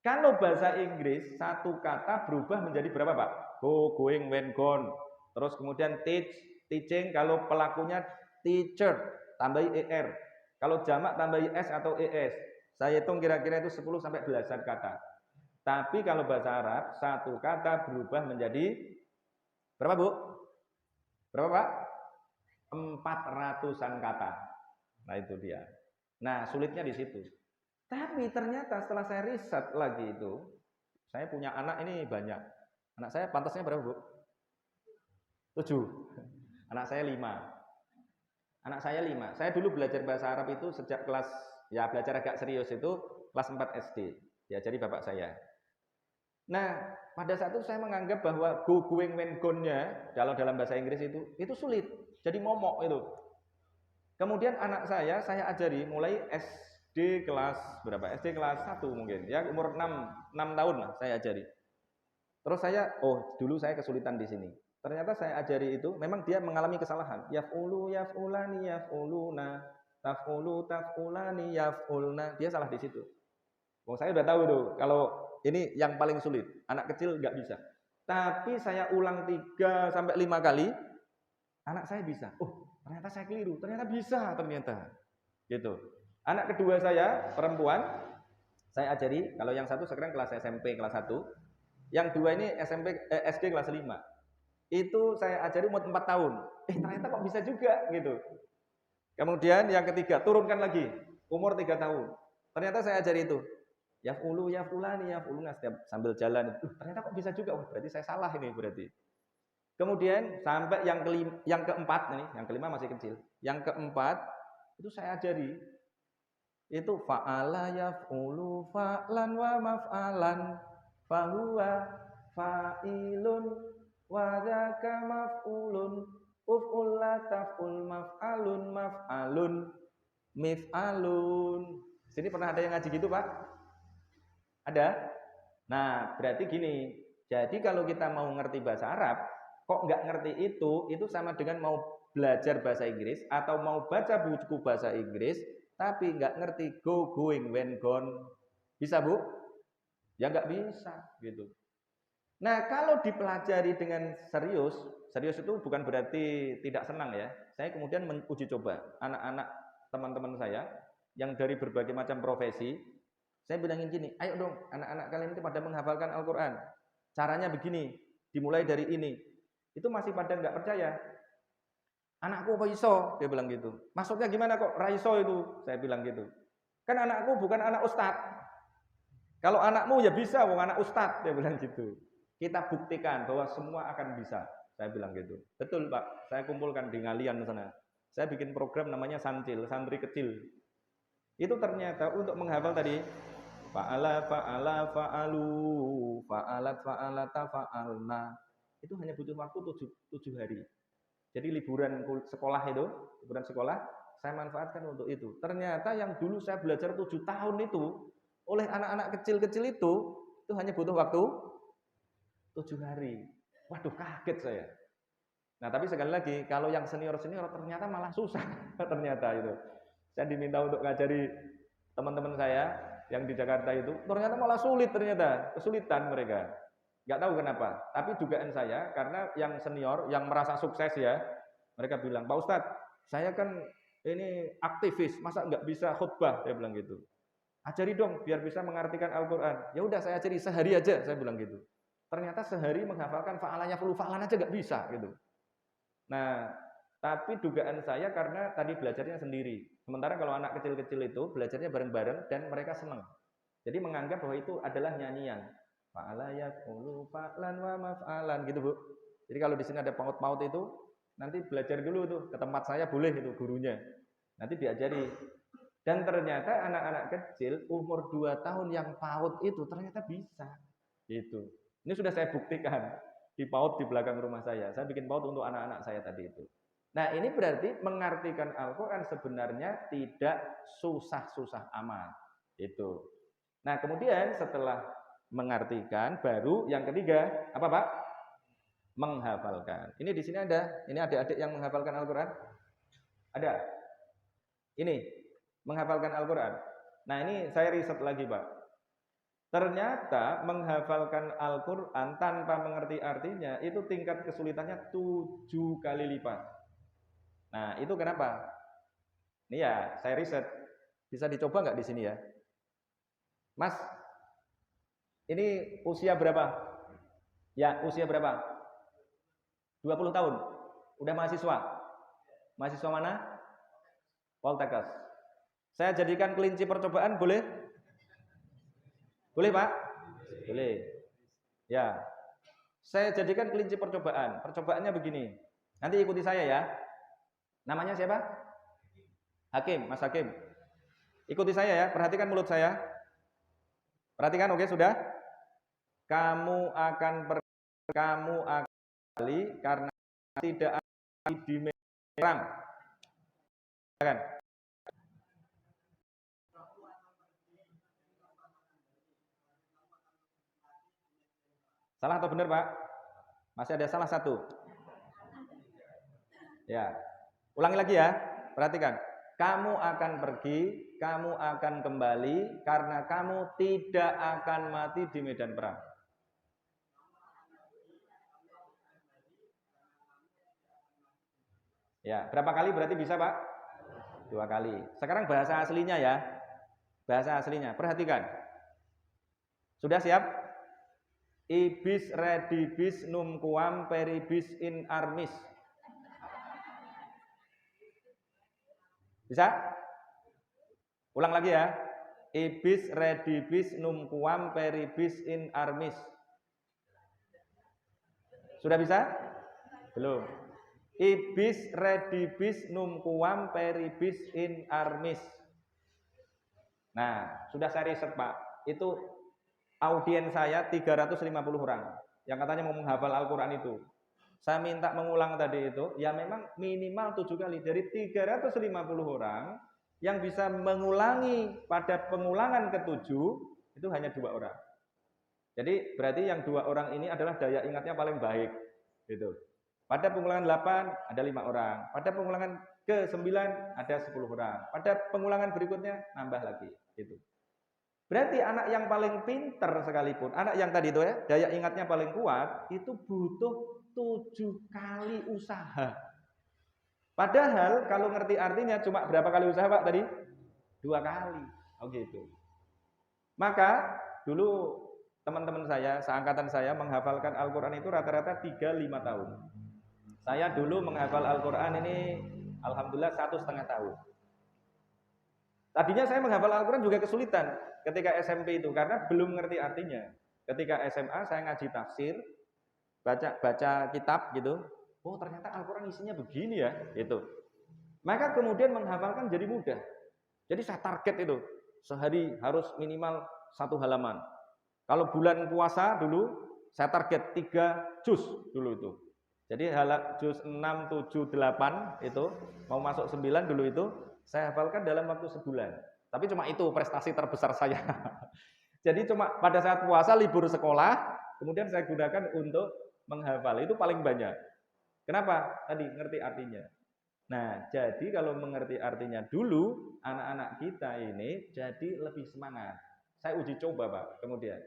Kalau bahasa Inggris, satu kata berubah menjadi berapa, Pak? Go, going, when, gone. Terus kemudian teach, teaching, kalau pelakunya teacher, tambahi er. Kalau jamak tambahi s atau es. Saya hitung kira-kira itu 10 sampai belasan kata. Tapi kalau bahasa Arab, satu kata berubah menjadi berapa, Bu? Berapa, Pak? 400-an kata. Nah, itu dia. Nah, sulitnya di situ. Tapi ternyata setelah saya riset lagi itu, saya punya anak ini banyak. Anak saya pantasnya berapa, Bu? 7. Anak saya 5. Anak saya 5. Saya dulu belajar bahasa Arab itu sejak kelas, ya belajar agak serius itu kelas 4 SD. Diajari bapak saya. Nah, pada saat itu saya menganggap bahwa go, going, when, gone-nya dalam bahasa Inggris itu sulit. Jadi momok itu. Kemudian anak saya ajari mulai SD kelas berapa? SD kelas 1 mungkin. Ya, umur 6 tahun lah saya ajari. Terus saya, dulu saya kesulitan di sini. Ternyata saya ajari itu, memang dia mengalami kesalahan. Yaf'ulu, yaf'ulani, yaf'uluna, taf'ulu, taf'ulani, yaf'ulna. Dia salah di situ. Saya udah tahu tuh, kalau ini yang paling sulit. Anak kecil nggak bisa. Tapi saya ulang 3 sampai 5 kali, anak saya bisa. Ternyata saya keliru. Ternyata bisa, ternyata. Gitu. Anak kedua saya, perempuan, saya ajari, kalau yang satu sekarang kelas SMP kelas 1, yang dua ini SD kelas 5. Itu saya ajari umur 4 tahun. Ternyata kok bisa juga gitu. Kemudian yang ketiga, turunkan lagi, umur 3 tahun. Ternyata saya ajari itu. Yaf'ulu, yaf'ulani, yaf'uluna setiap sambil jalan. Ternyata kok bisa juga. Berarti saya salah ini berarti. Kemudian sampai yang keempat nih, yang kelima masih kecil. Yang keempat itu saya ajari. Itu fa'ala yaf'ulu fa'lan wa maf'alan fahuwa fa'ilun wa dzaka maf'ulun uf'ul la taf'ul maf'alun mif'alun. Sini pernah ada yang ngaji gitu, Pak? Ada? Nah, berarti gini. Jadi kalau kita mau ngerti bahasa Arab, kok nggak ngerti itu sama dengan mau belajar bahasa Inggris atau mau baca buku bahasa Inggris tapi nggak ngerti go, going, when, gone. Bisa, Bu? Ya nggak bisa gitu. Nah, kalau dipelajari dengan serius itu bukan berarti tidak senang ya. Saya kemudian uji coba anak-anak teman-teman saya yang dari berbagai macam profesi. Saya bilangin gini, ayo dong anak-anak kalian itu pada menghafalkan Al-Quran. Caranya begini, dimulai dari ini. Itu masih pada nggak percaya. Anakku apa iso? Dia bilang gitu. Maksudnya gimana kok raiso itu? Saya bilang gitu. Kan anakku bukan anak ustadz. Kalau anakmu ya bisa, wong anak ustadz. Dia bilang gitu. Kita buktikan bahwa semua akan bisa. Saya bilang gitu. Betul, Pak. Saya kumpulkan di Ngalian sana. Saya bikin program namanya Sancil, santri kecil. Itu ternyata untuk menghafal tadi fa'ala, fa'ala, fa'alu, fa'alat, fa'alata, fa'alna. Itu hanya butuh waktu 7 hari. Jadi liburan sekolah itu, liburan sekolah, saya manfaatkan untuk itu. Ternyata yang dulu saya belajar 7 tahun itu, oleh anak-anak kecil-kecil itu hanya butuh waktu 7 hari. Waduh, kaget saya. Nah, tapi sekali lagi, kalau yang senior-senior ternyata malah susah. Ternyata itu. Saya diminta untuk ngajari teman-teman saya yang di Jakarta itu, ternyata malah sulit ternyata. Kesulitan mereka. Nggak tahu kenapa. Tapi dugaan saya, karena yang senior, yang merasa sukses ya, mereka bilang, Pak Ustadz, saya kan ini aktivis, masa nggak bisa khutbah? Saya bilang gitu. Ajari dong, biar bisa mengartikan Al-Quran. Ya udah saya ajari sehari aja, saya bilang gitu. Ternyata sehari menghafalkan fa'alanya fulu fa'alan aja nggak bisa gitu. Nah, tapi dugaan saya karena tadi belajarnya sendiri. Sementara kalau anak kecil-kecil itu belajarnya bareng-bareng dan mereka senang. Jadi menganggap bahwa itu adalah nyanyian. Fa'ala yaqulu fa'lan wa maf'alan gitu, Bu. Jadi kalau di sini ada paut-paut itu, nanti belajar dulu tuh ke tempat saya boleh itu gurunya. Nanti diajari. Dan ternyata anak-anak kecil umur 2 tahun yang paut itu ternyata bisa. Gitu. Ini sudah saya buktikan di paut di belakang rumah saya. Saya bikin paut untuk anak-anak saya tadi itu. Nah, ini berarti mengartikan Al-Quran sebenarnya tidak susah-susah amat. Itu. Nah, kemudian setelah mengartikan, baru yang ketiga, apa Pak? Menghafalkan. Ini di sini ada, ini adik-adik yang menghafalkan Al-Quran? Ada? Ini, menghafalkan Al-Quran. Nah, ini saya riset lagi Pak. Ternyata menghafalkan Al-Quran tanpa mengerti artinya itu tingkat kesulitannya 7 kali lipat. Nah, itu kenapa? Ini ya, saya riset. Bisa dicoba nggak di sini ya? Mas, ini usia berapa? Ya, usia berapa? 20 tahun. Udah mahasiswa? Mahasiswa mana? Poltekkes. Saya jadikan kelinci percobaan, boleh? Boleh, Pak? Boleh. Ya. Saya jadikan kelinci percobaan. Percobaannya begini. Nanti ikuti saya ya. Namanya siapa? Hakim, Mas Hakim. Ikuti saya ya, perhatikan mulut saya. Perhatikan, oke, sudah? Kamu akan kembali karena tidak akan dimerang. Kan? Salah atau benar, Pak? Masih ada salah satu. Ya. Ulangi lagi ya. Perhatikan. Kamu akan pergi, kamu akan kembali karena kamu tidak akan mati di medan perang. Ya, berapa kali berarti bisa, Pak? 2 kali. Sekarang bahasa aslinya ya. Bahasa aslinya. Perhatikan. Sudah siap? Ibis redibis numquam peribis in armis. Bisa? Ulang lagi ya. Ibis redibis numquam peribis in armis. Sudah bisa? Belum. Ibis redibis numquam peribis in armis. Nah, sudah saya riset, Pak. Itu audiens saya 350 orang yang katanya mau menghafal Al-Quran itu. Saya minta mengulang tadi itu, ya memang minimal 7 kali. Dari 350 orang yang bisa mengulangi pada pengulangan ke-7 itu hanya 2 orang. Jadi berarti yang 2 orang ini adalah daya ingatnya paling baik. Gitu. Pada pengulangan 8 ada 5 orang. Pada pengulangan ke-9 ada 10 orang. Pada pengulangan berikutnya nambah lagi. Gitu. Berarti anak yang paling pinter sekalipun, anak yang tadi itu ya, daya ingatnya paling kuat, itu butuh 7 kali usaha. Padahal kalau ngerti artinya cuma berapa kali usaha, Pak, tadi? 2 kali. Oh gitu. Maka dulu teman-teman saya, seangkatan saya menghafalkan Al-Quran itu rata-rata 3-5 tahun. Saya dulu menghafal Al-Quran ini alhamdulillah 1,5 tahun. Tadinya saya menghafal Al-Quran juga kesulitan ketika SMP itu karena belum ngerti artinya. Ketika SMA saya ngaji tafsir, baca kitab gitu. Oh, ternyata Al-Quran isinya begini ya, gitu. Maka kemudian menghafalkan jadi mudah. Jadi saya target itu sehari harus minimal 1 halaman. Kalau bulan puasa dulu saya target 3 juz dulu itu. Jadi juz 6, 7, 8 itu mau masuk 9 dulu itu saya hafalkan dalam waktu sebulan. Tapi cuma itu prestasi terbesar saya. Jadi cuma pada saat puasa libur sekolah, kemudian saya gunakan untuk menghafal. Itu paling banyak. Kenapa? Tadi ngerti artinya. Nah, jadi kalau mengerti artinya dulu, anak-anak kita ini jadi lebih semangat. Saya uji coba, Pak, kemudian.